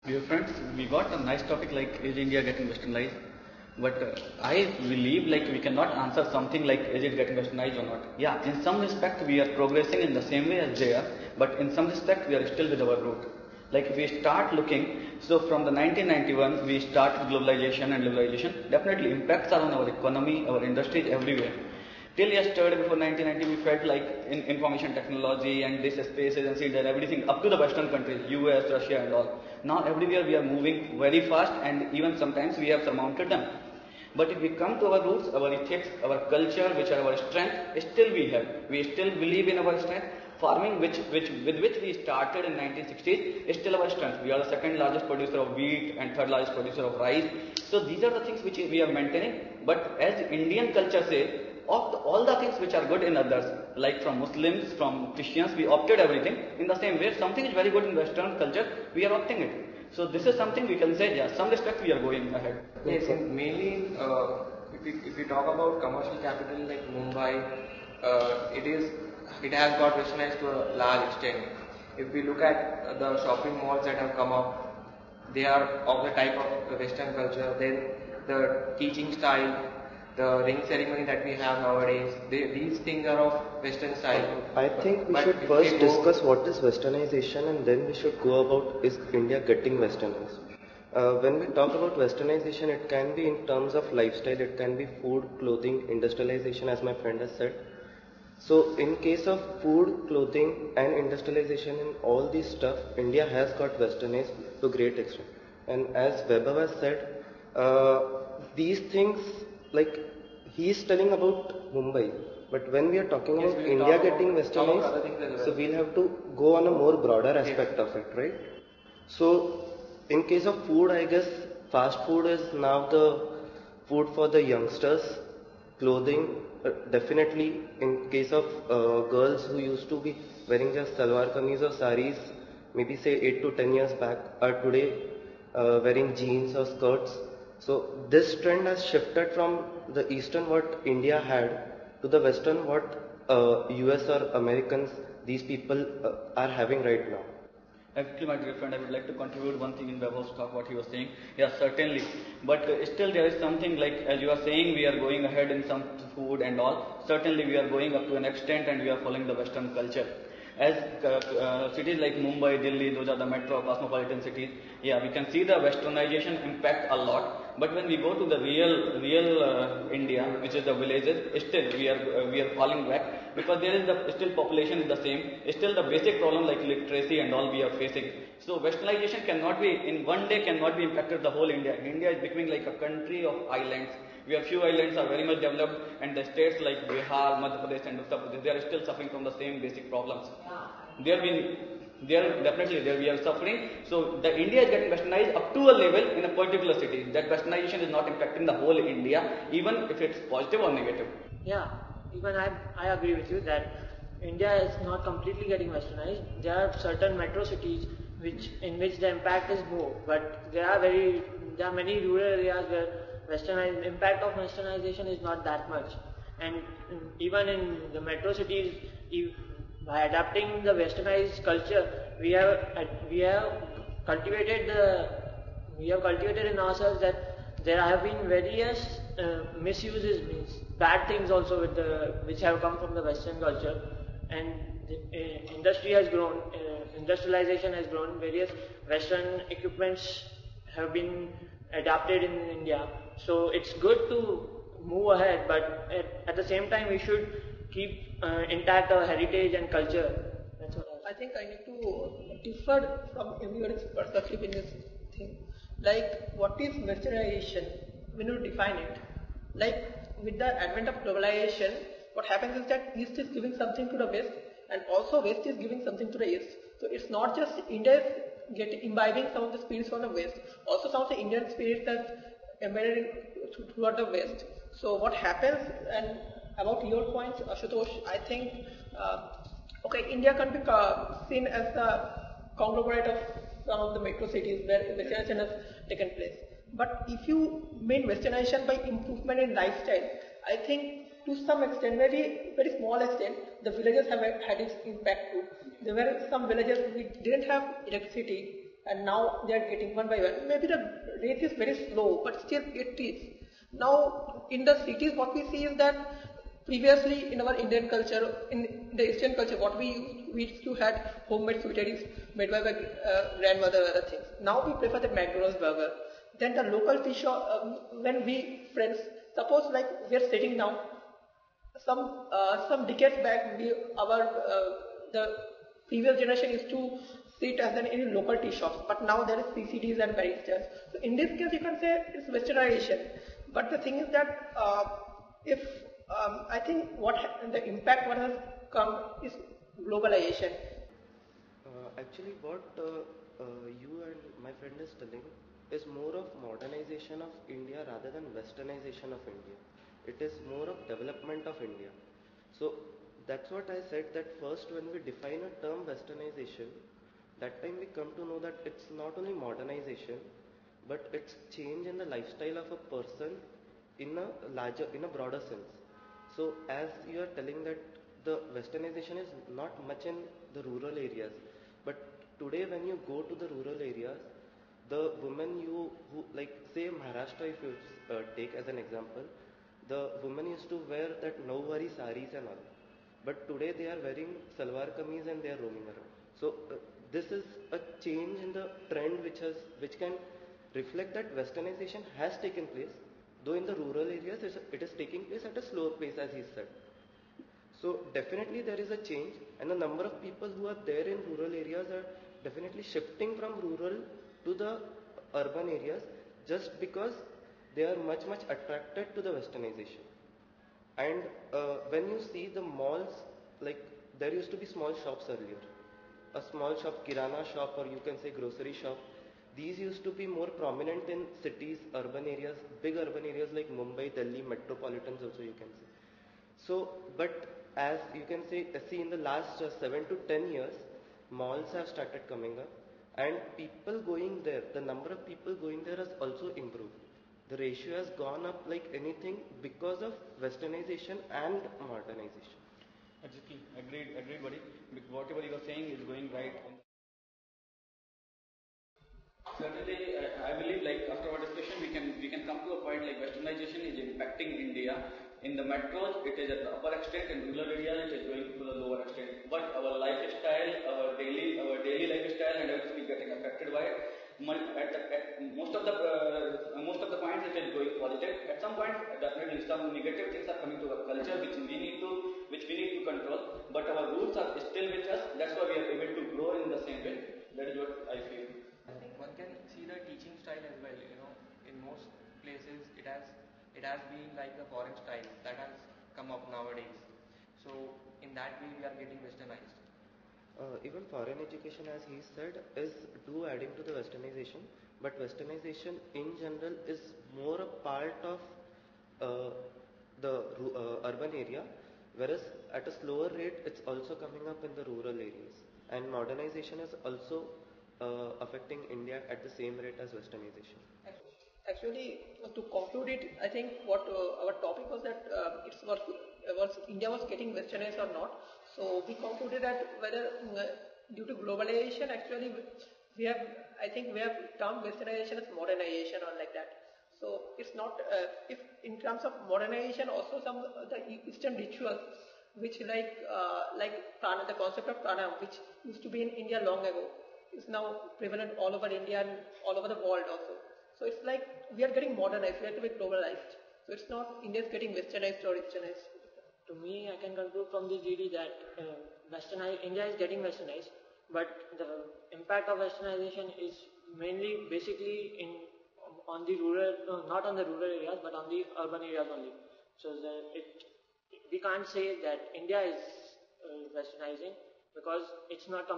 Dear friends, we got a nice topic like is India getting westernized? But I believe like we cannot answer something like is it getting westernized or not. Yeah, in some respect we are progressing in the same way as they are, but in some respect we are still with our root. Like if we start looking, so from the 1991 we started globalization, and globalization definitely impacts are on our economy, our industries everywhere. Till yesterday, before 1990, we felt like in information technology and this space agency and everything up to the Western countries, US, Russia and all. Now everywhere we are moving very fast, and even sometimes we have surmounted them. But if we come to our roots, our ethics, our culture, which are our strength, still we have. We still believe in our strength. Farming, with which we started in 1960s, is still our strength. We are the second largest producer of wheat and third largest producer of rice. So these are the things which we are maintaining. But as Indian culture says, of all the things which are good in others, like from Muslims, from Christians, we opted everything. In the same way, something is very good in Western culture, we are opting it. So this is something we can say, yeah, some respect we are going ahead. Yes, and mainly if we talk about commercial capital like Mumbai, it has got westernized to a large extent. If we look at the shopping malls that have come up, they are of the type of Western culture. Then the teaching style, the ring ceremony that we have nowadays, these things are of Western style. I think we should first discuss what is westernization, and then we should go about is India getting westernized. When we talk about westernization, it can be in terms of lifestyle, it can be food, clothing, industrialization, as my friend has said. So in case of food, clothing and industrialization and all these stuff, India has got westernized to a great extent. And as Vaibhav has said, these things, like he is telling about Mumbai, but when we are talking about India getting westernized, so we'll have to go on a more broader aspect of it, right? So in case of food, I guess fast food is now the food for the youngsters. Clothing, definitely in case of girls who used to be wearing just salwar kameez or saris, maybe say 8 to 10 years back, are today wearing jeans or skirts. So this trend has shifted from the eastern what India had to the western what US or Americans, these people are having right now. Actually, my dear friend, I would like to contribute one thing in Vaibhav's talk, what he was saying. Yeah, certainly. But still there is something like, as you are saying, we are going ahead in some food and all. Certainly we are going up to an extent and we are following the Western culture. As cities like Mumbai, Delhi, those are the metro cosmopolitan cities. Yeah, we can see the westernization impact a lot. But when we go to the real India, which is the villages, still we are falling back, because there is the still population is the same. Still the basic problem like literacy and all we are facing. So westernization cannot be in one day cannot be impacted the whole India. India is becoming like a country of islands. Where few islands are very much developed, and the states like Bihar, Madhya Pradesh and Uttar Pradesh, they are still suffering from the same basic problems. We are suffering. So the India is getting westernized up to a level in a particular city. That westernization is not impacting the whole India, even if it's positive or negative. Yeah, even I agree with you that India is not completely getting westernized. There are certain metro cities in which the impact is more, but there are many rural areas where impact of westernization is not that much. And even in the metro cities, by adapting the westernized culture, we have cultivated in ourselves that there have been various misuses, means bad things also which have come from the Western culture, and the industry has grown, industrialization has grown, various Western equipments have been adapted in India. So it's good to move ahead, but at the same time we should keep intact our heritage and culture. That's what I think I need to differ from everyone's perspective in this thing. Like, what is westernization? We need to define it. Like, with the advent of globalization, what happens is that East is giving something to the West, and also West is giving something to the East. So it's not just India imbibing some of the spirits from the West, also some of the Indian spirits are embedded throughout the West. So what happens, and about your points, Ashutosh, I think, India can be seen as the conglomerate of some of the metro cities where westernization has taken place. But if you mean westernization by improvement in lifestyle, I think to some extent, very very small extent, the villages have had its impact too. There were some villages which didn't have electricity, and now they are getting one by one. Maybe the rate is very slow, but still it is. Now in the cities, what we see is that previously in our Indian culture, in the Eastern culture, what we used to had homemade sweeteries made by my grandmother or other things. Now we prefer the McDonald's burger. Then the local tea shop, when we friends, suppose like we are sitting now, some decades back, the previous generation used to sit as in local tea shops, but now there is CCDs and baristas. So in this case, you can say it's westernization. But the thing is that I think the impact what has come is globalization. Actually, what you and my friend is telling is more of modernization of India rather than westernization of India. It is more of development of India. So that's what I said, that first when we define a term westernization, that time we come to know that it's not only modernization, but it's change in the lifestyle of a person in a broader sense. So as you are telling that the westernization is not much in the rural areas, but today when you go to the rural areas, the women who like say Maharashtra, if you take as an example, the women used to wear that Nauvari saris and all, but today they are wearing salwar kameez and they are roaming around. So this is a change in the trend which can reflect that westernization has taken place, though in the rural areas it is taking place at a slower pace, as he said. So definitely there is a change, and the number of people who are there in rural areas are definitely shifting from rural to the urban areas, just because they are much attracted to the westernization. And when you see the malls, like there used to be small shops earlier, a small shop, kirana shop, or you can say grocery shop. These used to be more prominent in cities, urban areas, big urban areas like Mumbai, Delhi, metropolitans also you can say. So, but as you can see in the last 7 to 10 years, malls have started coming up, and people going there, the number of people going there has also improved. The ratio has gone up like anything because of westernization and modernization. Exactly, agreed, buddy. Whatever you are saying is going right. Certainly, I believe like after our discussion, we can come to a point like westernization is impacting India. In the metros, it is at the upper extent. In rural areas, it is going to the lower extent. But our lifestyle, our daily lifestyle, and everything is getting affected by it. At most of the points, it is going positive. At some point, definitely some negative things are coming to our culture, which we need to control. But our roots are still with us. That's why we are able to grow in the same way. That is what I feel. One can see the teaching style as well. In most places it has been like the foreign style that has come up nowadays. So in that way we are getting westernized. Even foreign education, as he said, is adding to the westernization, but westernization in general is more a part of the urban area, whereas at a slower rate it's also coming up in the rural areas, and modernization is also affecting India at the same rate as westernization. Actually, to conclude it, I think what our topic was that India was getting westernized or not. So we concluded that whether due to globalization, actually I think we have termed westernization as modernization or like that. So it's not if in terms of modernization, also some the Eastern rituals which like prana, the concept of prana, which used to be in India long ago, is now prevalent all over India and all over the world also. So it's like we are getting modernized, we have to be globalized. So it's not India is getting westernized or easternized. To me, I can conclude from this GD that India is getting westernized, but the impact of westernization is mainly basically on the rural, no, not on the rural areas, but on the urban areas only. So we can't say that India is westernizing, because it's not